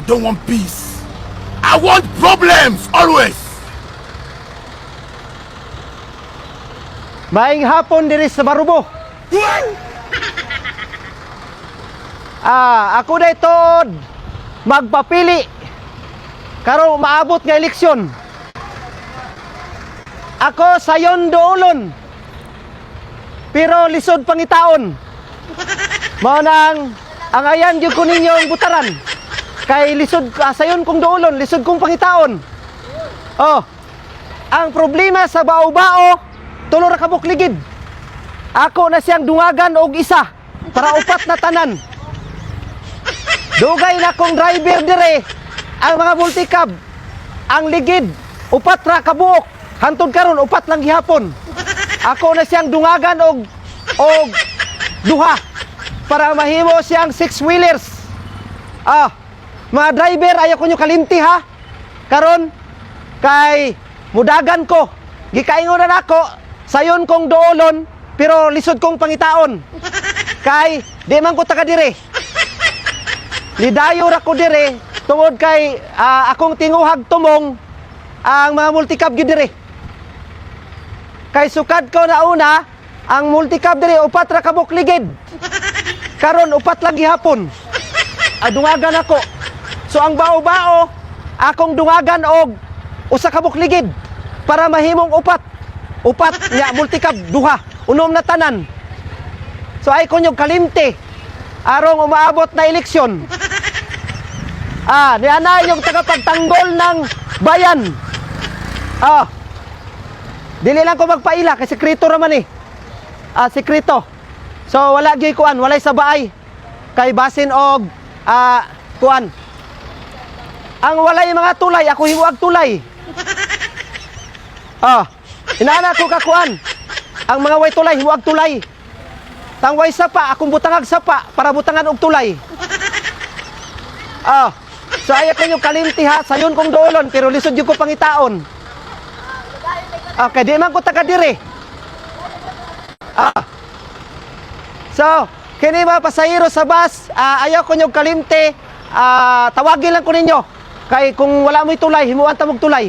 don't want peace. I want problems always. Maing hapon diri sa Marubo. Ako na itod magpapili karong maabot nga eleksyon. Ako sayon doolon, pero lisod pangitaon. Mao nang ang ayan gyud ko ninyong butaran. Kay lisod sayon kong doolon, lisod kong pangitaon. Oh, ang problema sa bao-bao, tulo ra ka bukligid. Ako na siyang dungagan og isa para upat na tanan. Dugay na kong driver dire ang mga multicab. Ang ligid upat ra ka buok. Hantod karon upat lang gihapon. Ako na siyang dungagan og duha para mahimo siyang six wheelers. Mga driver ayaw ko nyo kalimti ha. Karon kay mudagan ko. Gikaingonan ako sayon kong doolon pero lisod kong pangitaon. Kay di man ko taga dire. Lidayo ra ko dire tungod kay akong tinguhag tumong ang mga multicab gyud dire. Kay sukad ko na una, ang multicab dire upat ra ka bukligid. Karon upat lang gihapon. Dungagan ako. So ang bao-bao, akong dungagan og usa ka bukligid para mahimong upat. Upat nya multicab duha, unom na tanan. So ay kunyog kalimti arong umaabot na eleksyon. Niya na yung tagapagtanggol ng bayan. Dili lang ko magpaila kay sekreto raman eh. Sekreto. So wala gyud kuan, walay sa baay. Kay basin og kuan. Ang walay mga tulay, ako himuag tulay. Inaana ko ka kuan. Ang mga way tulay, himuag tulay. Tang way sapa, akong butangag sapa para butangan og tulay. So ayaw ko yung kalimti ha, sayon kong doolon, pero lisod yung ko pangitaon. Okay, di man ko taga dire. So, kini mga pasahero sa bus, ayaw ko yung kalimti, tawagin lang ko ninyo. Kay kung wala mo'y tulay, himuan ta mong tulay.